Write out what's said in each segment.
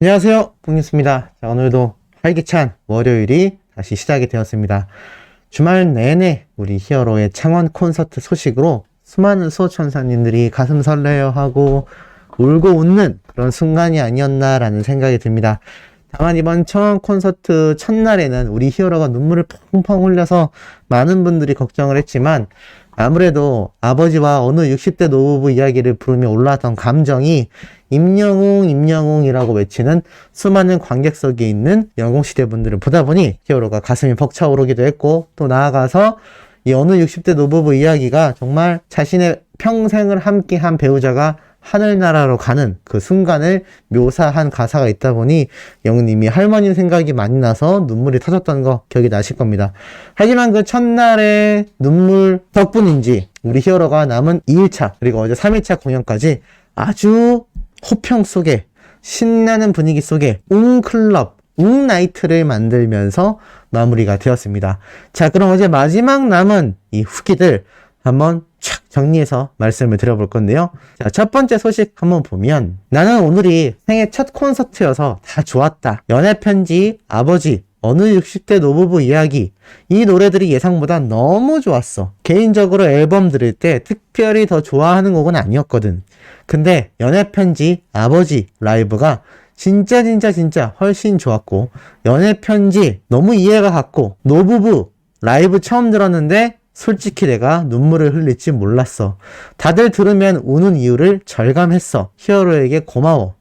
안녕하세요, 뽕뉴스입니다. 자, 오늘도 활기찬 월요일이 다시 시작이 되었습니다. 주말 내내 우리 히어로의 창원 콘서트 소식으로 수많은 수호천사님들이 가슴 설레어하고 울고 웃는 그런 순간이 아니었나라는 생각이 듭니다. 다만 이번 창원 콘서트 첫날에는 우리 히어로가 눈물을 펑펑 흘려서 많은 분들이 걱정을 했지만 아무래도 아버지와 어느 60대 노부부 이야기를 부르며 올라왔던 감정이 임영웅이라고 외치는 수많은 관객석에 있는 영웅시대 분들을 보다 보니 히어로가 가슴이 벅차오르기도 했고, 또 나아가서 이 어느 60대 노부부 이야기가 정말 자신의 평생을 함께한 배우자가 하늘나라로 가는 그 순간을 묘사한 가사가 있다 보니 영웅님이 할머니 생각이 많이 나서 눈물이 터졌던 거 기억이 나실 겁니다. 하지만 그 첫날의 눈물 덕분인지 우리 히어로가 남은 2일차 그리고 어제 3일차 공연까지 아주 호평 속에 신나는 분위기 속에 웅클럽 웅나이트를 만들면서 마무리가 되었습니다. 자, 그럼 어제 마지막 남은 이 후기들 한번 촥 정리해서 말씀을 드려볼 건데요. 자, 첫 번째 소식 한번 보면, 나는 오늘이 생애 첫 콘서트여서 다 좋았다. 연애편지, 아버지, 어느 60대 노부부 이야기, 이 노래들이 예상보다 너무 좋았어. 개인적으로 앨범 들을 때 특별히 더 좋아하는 곡은 아니었거든. 근데 연애편지, 아버지 라이브가 진짜 훨씬 좋았고, 연애편지 너무 이해가 갔고, 노부부 라이브 처음 들었는데 솔직히 내가 눈물을 흘릴지 몰랐어. 다들 들으면 우는 이유를 절감했어. 히어로에게 고마워.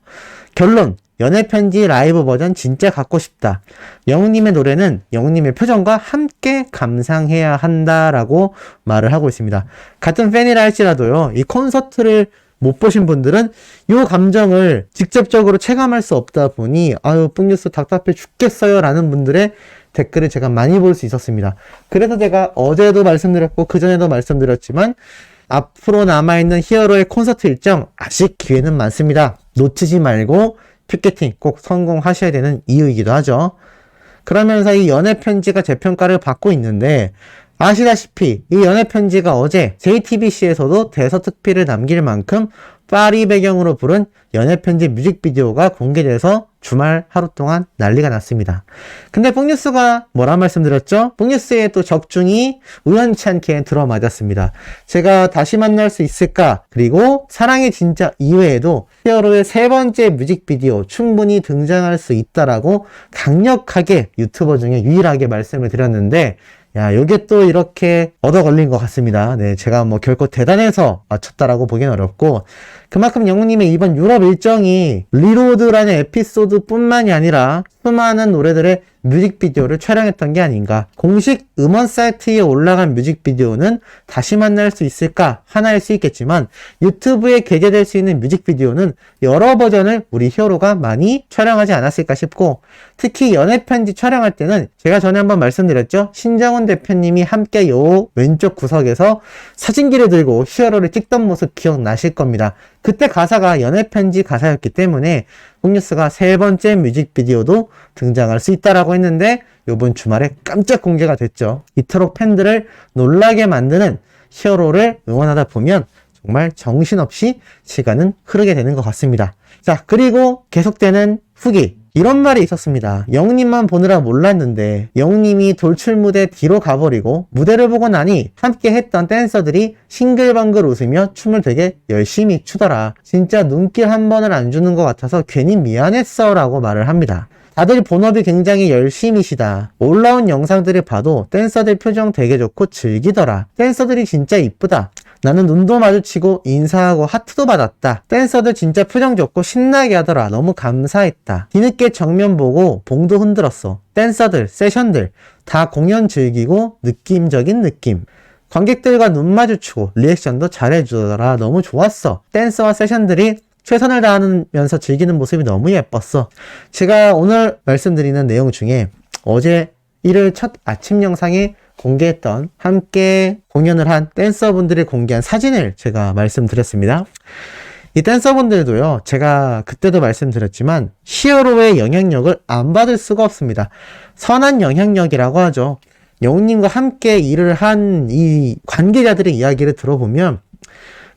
결론, 연애편지 라이브 버전 진짜 갖고 싶다. 영웅님의 노래는 영웅님의 표정과 함께 감상해야 한다라고 말을 하고 있습니다. 같은 팬이라 할지라도요, 이 콘서트를 못 보신 분들은 이 감정을 직접적으로 체감할 수 없다 보니 아유 뽕뉴스 답답해 죽겠어요 라는 분들의 댓글을 제가 많이 볼 수 있었습니다. 그래서 제가 어제도 말씀드렸고 그전에도 말씀드렸지만 앞으로 남아있는 히어로의 콘서트 일정 아직 기회는 많습니다. 놓치지 말고 피켓팅 꼭 성공하셔야 되는 이유이기도 하죠. 그러면서 이 연애편지가 재평가를 받고 있는데, 아시다시피 이 연애편지가 어제 JTBC에서도 대서특필을 남길 만큼 파리 배경으로 부른 연애편지 뮤직비디오가 공개돼서 주말 하루 동안 난리가 났습니다. 근데 뽕뉴스가 뭐라 말씀드렸죠? 뽕뉴스에 또 적중이 우연치 않게 들어맞았습니다. 제가 다시 만날 수 있을까? 그리고 사랑의 진짜 이외에도 히어로의 세 번째 뮤직비디오 충분히 등장할 수 있다라고 강력하게 유튜버 중에 유일하게 말씀을 드렸는데, 야, 요게 또 이렇게 얻어 걸린 것 같습니다. 네, 제가 뭐 결코 대단해서 맞췄다라고 보기는 어렵고, 그만큼 영웅님의 이번 유럽 일정이 리로드라는 에피소드 뿐만이 아니라 수많은 노래들의 뮤직비디오를 촬영했던 게 아닌가. 공식 음원 사이트에 올라간 뮤직비디오는 다시 만날 수 있을까 하나일 수 있겠지만, 유튜브에 게재될 수 있는 뮤직비디오는 여러 버전을 우리 히어로가 많이 촬영하지 않았을까 싶고, 특히 연애편지 촬영할 때는 제가 전에 한번 말씀드렸죠. 신정훈 대표님이 함께 요 왼쪽 구석에서 사진기를 들고 히어로를 찍던 모습 기억나실 겁니다. 그때 가사가 연애편지 가사였기 때문에 뽕뉴스가 세 번째 뮤직비디오도 등장할 수 있다라고 했는데 요번 주말에 깜짝 공개가 됐죠. 이토록 팬들을 놀라게 만드는 히어로를 응원하다 보면 정말 정신없이 시간은 흐르게 되는 것 같습니다. 자, 그리고 계속되는 후기. 이런 말이 있었습니다. 영웅님만 보느라 몰랐는데 영웅님이 돌출 무대 뒤로 가버리고 무대를 보고 나니 함께 했던 댄서들이 싱글벙글 웃으며 춤을 되게 열심히 추더라. 진짜 눈길 한 번을 안 주는 것 같아서 괜히 미안했어 라고 말을 합니다. 다들 본업이 굉장히 열심히시다. 올라온 영상들을 봐도 댄서들 표정 되게 좋고 즐기더라. 댄서들이 진짜 이쁘다. 나는 눈도 마주치고 인사하고 하트도 받았다. 댄서들 진짜 표정 좋고 신나게 하더라. 너무 감사했다. 뒤늦게 정면 보고 봉도 흔들었어. 댄서들, 세션들 다 공연 즐기고 느낌적인 느낌. 관객들과 눈 마주치고 리액션도 잘해주더라. 너무 좋았어. 댄서와 세션들이 최선을 다하면서 즐기는 모습이 너무 예뻤어. 제가 오늘 말씀드리는 내용 중에 어제 일요일 첫 아침 영상에 공개했던 함께 공연을 한 댄서분들이 공개한 사진을 제가 말씀드렸습니다. 이 댄서분들도요, 제가 그때도 말씀드렸지만 히어로의 영향력을 안 받을 수가 없습니다. 선한 영향력이라고 하죠. 영웅님과 함께 일을 한 이 관계자들의 이야기를 들어보면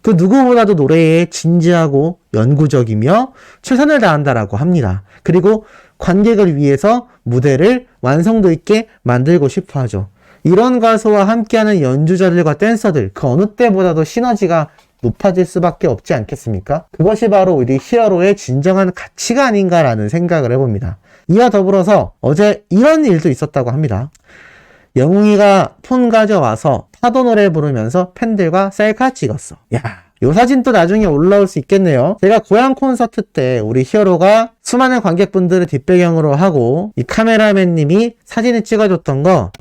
그 누구보다도 노래에 진지하고 연구적이며 최선을 다한다라고 합니다. 그리고 관객을 위해서 무대를 완성도 있게 만들고 싶어 하죠. 이런 가수와 함께하는 연주자들과 댄서들, 그 어느 때보다도 시너지가 높아질 수밖에 없지 않겠습니까? 그것이 바로 우리 히어로의 진정한 가치가 아닌가라는 생각을 해봅니다. 이와 더불어서 어제 이런 일도 있었다고 합니다. 영웅이가 폰 가져와서 파도 노래 부르면서 팬들과 셀카 찍었어. 야, 요 사진도 나중에 올라올 수 있겠네요. 제가 고향 콘서트 때 우리 히어로가 수많은 관객분들을 뒷배경으로 하고 이 카메라맨님이 사진을 찍어줬던 거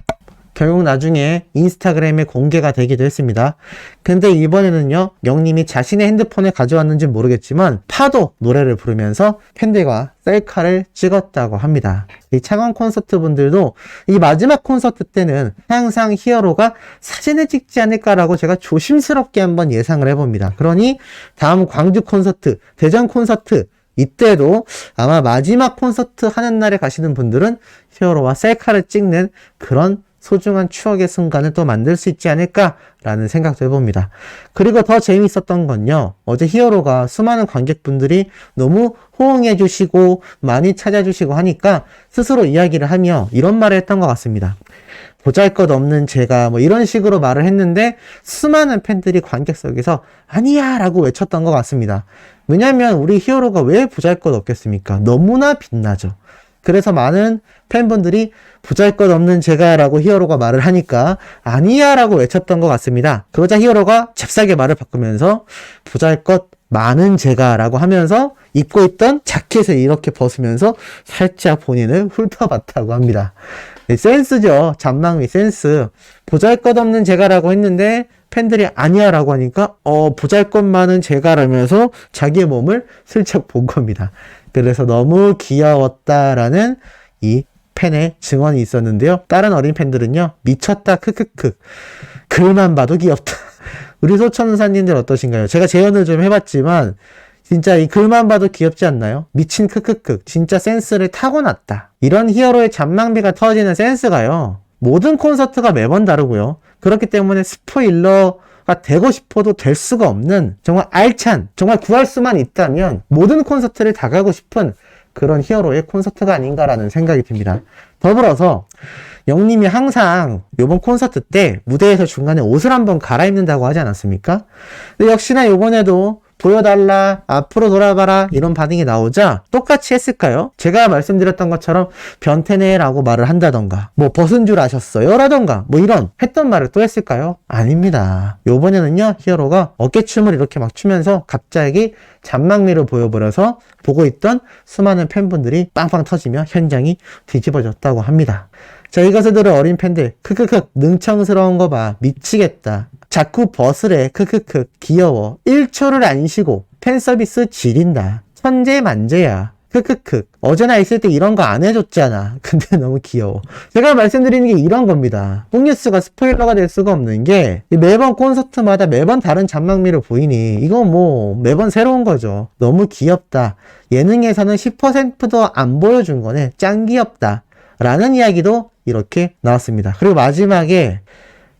결국 나중에 인스타그램에 공개가 되기도 했습니다. 근데 이번에는요, 영님이 자신의 핸드폰에 가져왔는지 모르겠지만 파도 노래를 부르면서 팬들과 셀카를 찍었다고 합니다. 이 창원 콘서트 분들도 이 마지막 콘서트 때는 항상 히어로가 사진을 찍지 않을까라고 제가 조심스럽게 한번 예상을 해봅니다. 그러니 다음 광주 콘서트, 대전 콘서트 이때도 아마 마지막 콘서트 하는 날에 가시는 분들은 히어로와 셀카를 찍는 그런 소중한 추억의 순간을 또 만들 수 있지 않을까라는 생각도 해봅니다. 그리고 더 재미있었던 건요, 어제 히어로가 수많은 관객분들이 너무 호응해주시고 많이 찾아주시고 하니까 스스로 이야기를 하며 이런 말을 했던 것 같습니다. 보잘것없는 제가 뭐 이런 식으로 말을 했는데 수많은 팬들이 관객석에서 아니야 라고 외쳤던 것 같습니다. 왜냐면 우리 히어로가 왜 보잘것없겠습니까? 너무나 빛나죠. 그래서 많은 팬분들이 보잘것없는 제가 라고 히어로가 말을 하니까 아니야 라고 외쳤던 것 같습니다. 그러자 히어로가 잽싸게 말을 바꾸면서 보잘것 많은 제가 라고 하면서 입고 있던 자켓을 이렇게 벗으면서 살짝 본인을 훑어봤다고 합니다. 센스죠. 잔망미 센스. 보잘것없는 제가 라고 했는데 팬들이 아니야 라고 하니까 보잘것 많은 제가 라면서 자기의 몸을 슬쩍 본 겁니다. 그래서 너무 귀여웠다라는 이 팬의 증언이 있었는데요. 다른 어린 팬들은요, 미쳤다 크크크, 글만 봐도 귀엽다. 우리 소천사님들 어떠신가요? 제가 재연을 좀 해봤지만 진짜 이 글만 봐도 귀엽지 않나요? 미친 크크크, 진짜 센스를 타고났다. 이런 히어로의 잔망비가 터지는 센스가요, 모든 콘서트가 매번 다르고요. 그렇기 때문에 스포일러가 되고 싶어도 될 수가 없는 정말 알찬, 정말 구할 수만 있다면 모든 콘서트를 다 가고 싶은 그런 히어로의 콘서트가 아닌가라는 생각이 듭니다. 더불어서 영님이 항상 이번 콘서트 때 무대에서 중간에 옷을 한번 갈아입는다고 하지 않았습니까? 근데 역시나 이번에도 보여달라, 앞으로 돌아봐라 이런 반응이 나오자 똑같이 했을까요? 제가 말씀드렸던 것처럼 변태네 라고 말을 한다던가 뭐 벗은 줄 아셨어요 라던가 뭐 이런 했던 말을 또 했을까요? 아닙니다. 요번에는요, 히어로가 어깨춤을 이렇게 막 추면서 갑자기 잔망미를 보여버려서 보고 있던 수많은 팬분들이 빵빵 터지며 현장이 뒤집어졌다고 합니다. 자, 이것을 들은 어린 팬들 크크크 능청스러운 거 봐 미치겠다, 자꾸 벗으래 크크크 귀여워, 1초를 안 쉬고 팬서비스 지린다, 천재 만재야 크크크 어제나 있을 때 이런 거 안 해줬잖아 근데 너무 귀여워. 제가 말씀드리는 게 이런 겁니다. 뽕뉴스가 스포일러가 될 수가 없는 게 매번 콘서트마다 매번 다른 잔망미를 보이니 이건 뭐 매번 새로운 거죠. 너무 귀엽다, 예능에서는 10%도 안 보여준 거네, 짱 귀엽다 라는 이야기도 이렇게 나왔습니다. 그리고 마지막에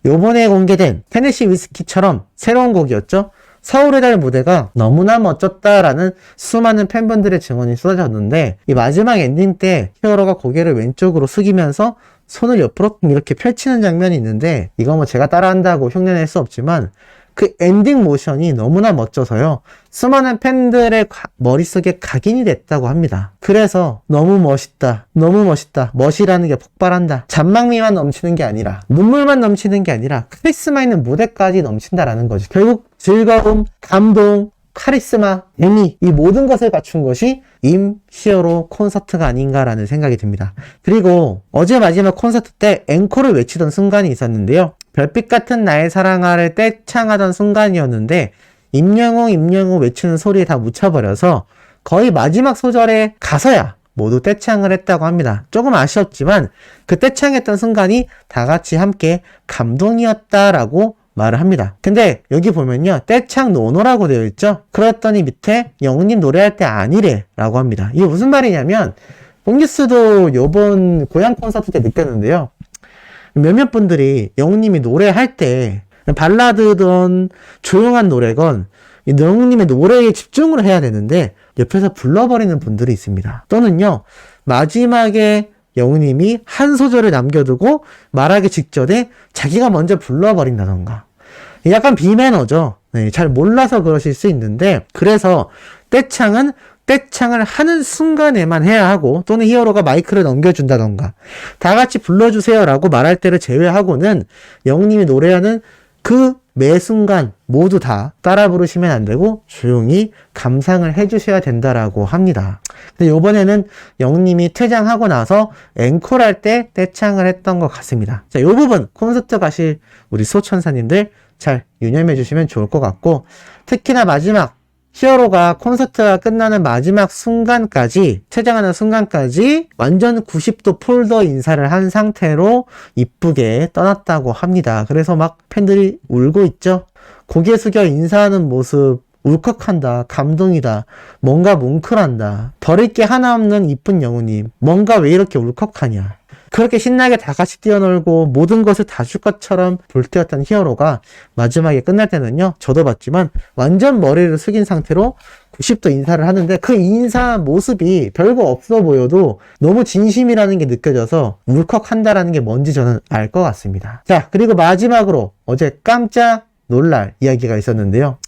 요번에 공개된 테네시 위스키처럼 새로운 곡이었죠. 서울의 달 무대가 너무나 멋졌다라는 수많은 팬분들의 증언이 쏟아졌는데 이 마지막 엔딩 때 히어로가 고개를 왼쪽으로 숙이면서 손을 옆으로 이렇게 펼치는 장면이 있는데 이거 뭐 제가 따라한다고 흉내낼 수 없지만 그 엔딩 모션이 너무나 멋져서요, 수많은 팬들의 머릿속에 각인이 됐다고 합니다. 그래서 너무 멋있다, 너무 멋있다, 멋이라는 게 폭발한다, 잔망미만 넘치는 게 아니라 눈물만 넘치는 게 아니라 카리스마 있는 무대까지 넘친다라는 거죠. 결국 즐거움, 감동, 카리스마, 재미, 이 모든 것을 갖춘 것이 임 히어로 콘서트가 아닌가라는 생각이 듭니다. 그리고 어제 마지막 콘서트 때 앵콜을 외치던 순간이 있었는데요, 별빛 같은 나의 사랑아를 떼창하던 순간이었는데 임영웅 외치는 소리에 다 묻혀버려서 거의 마지막 소절에 가서야 모두 떼창을 했다고 합니다. 조금 아쉬웠지만 그 떼창했던 순간이 다 같이 함께 감동이었다라고 말을 합니다. 근데 여기 보면요, 떼창 노노라고 되어 있죠. 그랬더니 밑에 영웅님 노래할 때 아니래 라고 합니다. 이게 무슨 말이냐면 뽕뉴스도 요번 고향 콘서트 때 느꼈는데요, 몇몇 분들이 영웅님이 노래할 때 발라드든 조용한 노래건 이 영웅님의 노래에 집중을 해야 되는데 옆에서 불러버리는 분들이 있습니다. 또는요, 마지막에 영웅님이 한 소절을 남겨두고 말하기 직전에 자기가 먼저 불러버린다던가. 약간 비매너죠. 네, 잘 몰라서 그러실 수 있는데, 그래서 떼창은 떼창을 하는 순간에만 해야 하고, 또는 히어로가 마이크를 넘겨준다던가, 다 같이 불러주세요라고 말할 때를 제외하고는 영웅님이 노래하는 그 매 순간 모두 다 따라 부르시면 안 되고 조용히 감상을 해주셔야 된다라고 합니다. 근데 요번에는 영웅님이 퇴장하고 나서 앵콜할 때 떼창을 했던 것 같습니다. 자, 요 부분 콘서트 가실 우리 소천사님들 잘 유념해 주시면 좋을 것 같고, 특히나 마지막 히어로가 콘서트가 끝나는 마지막 순간까지, 퇴장하는 순간까지 완전 90도 폴더 인사를 한 상태로 이쁘게 떠났다고 합니다. 그래서 막 팬들이 울고 있죠. 고개 숙여 인사하는 모습 울컥한다, 감동이다, 뭔가 뭉클한다, 버릴 게 하나 없는 이쁜 영웅님, 뭔가 왜 이렇게 울컥하냐. 그렇게 신나게 다 같이 뛰어놀고 모든 것을 다 줄 것처럼 볼때였던 히어로가 마지막에 끝날 때는요, 저도 봤지만 완전 머리를 숙인 상태로 90도 인사를 하는데, 그 인사 모습이 별거 없어 보여도 너무 진심이라는 게 느껴져서 울컥한다라는 게 뭔지 저는 알 것 같습니다. 자, 그리고 마지막으로 어제 깜짝 놀랄 이야기가 있었는데요.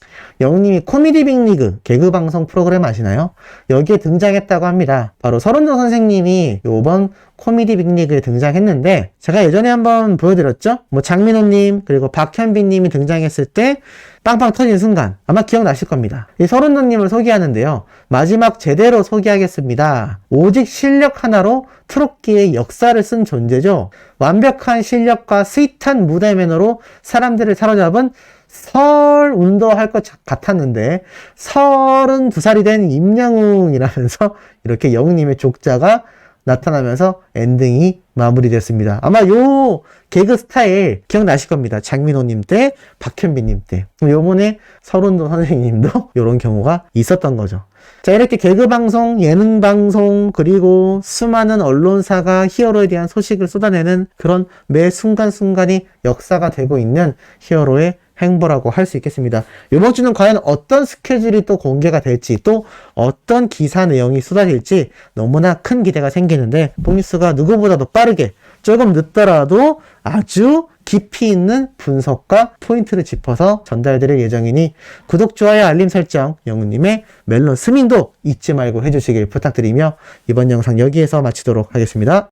영웅님이 코미디 빅리그 개그 방송 프로그램 아시나요? 여기에 등장했다고 합니다. 바로 서른도 선생님이 이번 코미디 빅리그에 등장했는데, 제가 예전에 한번 보여드렸죠? 장민호님 그리고 박현빈님이 등장했을 때 빵빵 터진 순간 아마 기억나실 겁니다. 이 서른도님을 소개하는데요, 마지막 제대로 소개하겠습니다. 오직 실력 하나로 트롯계의 역사를 쓴 존재죠. 완벽한 실력과 스윗한 무대 매너로 사람들을 사로잡은 설운도 할 것 같았는데 32살이 된 임영웅이라면서 이렇게 영웅님의 족자가 나타나면서 엔딩이 마무리됐습니다. 아마 요 개그 스타일 기억나실 겁니다. 장민호님 때, 박현빈님 때. 요번에 설운도 선생님도 이런 경우가 있었던 거죠. 자, 이렇게 개그 방송, 예능 방송, 그리고 수많은 언론사가 히어로에 대한 소식을 쏟아내는 그런 매 순간순간이 역사가 되고 있는 히어로의 행보라고 할 수 있겠습니다. 이번 주는 과연 어떤 스케줄이 또 공개가 될지, 또 어떤 기사 내용이 쏟아질지 너무나 큰 기대가 생기는데, 뽕뉴스가 누구보다도 빠르게, 조금 늦더라도 아주 깊이 있는 분석과 포인트를 짚어서 전달드릴 예정이니 구독, 좋아요, 알림 설정, 영웅님의 멜론 스밍도 잊지 말고 해주시길 부탁드리며 이번 영상 여기에서 마치도록 하겠습니다.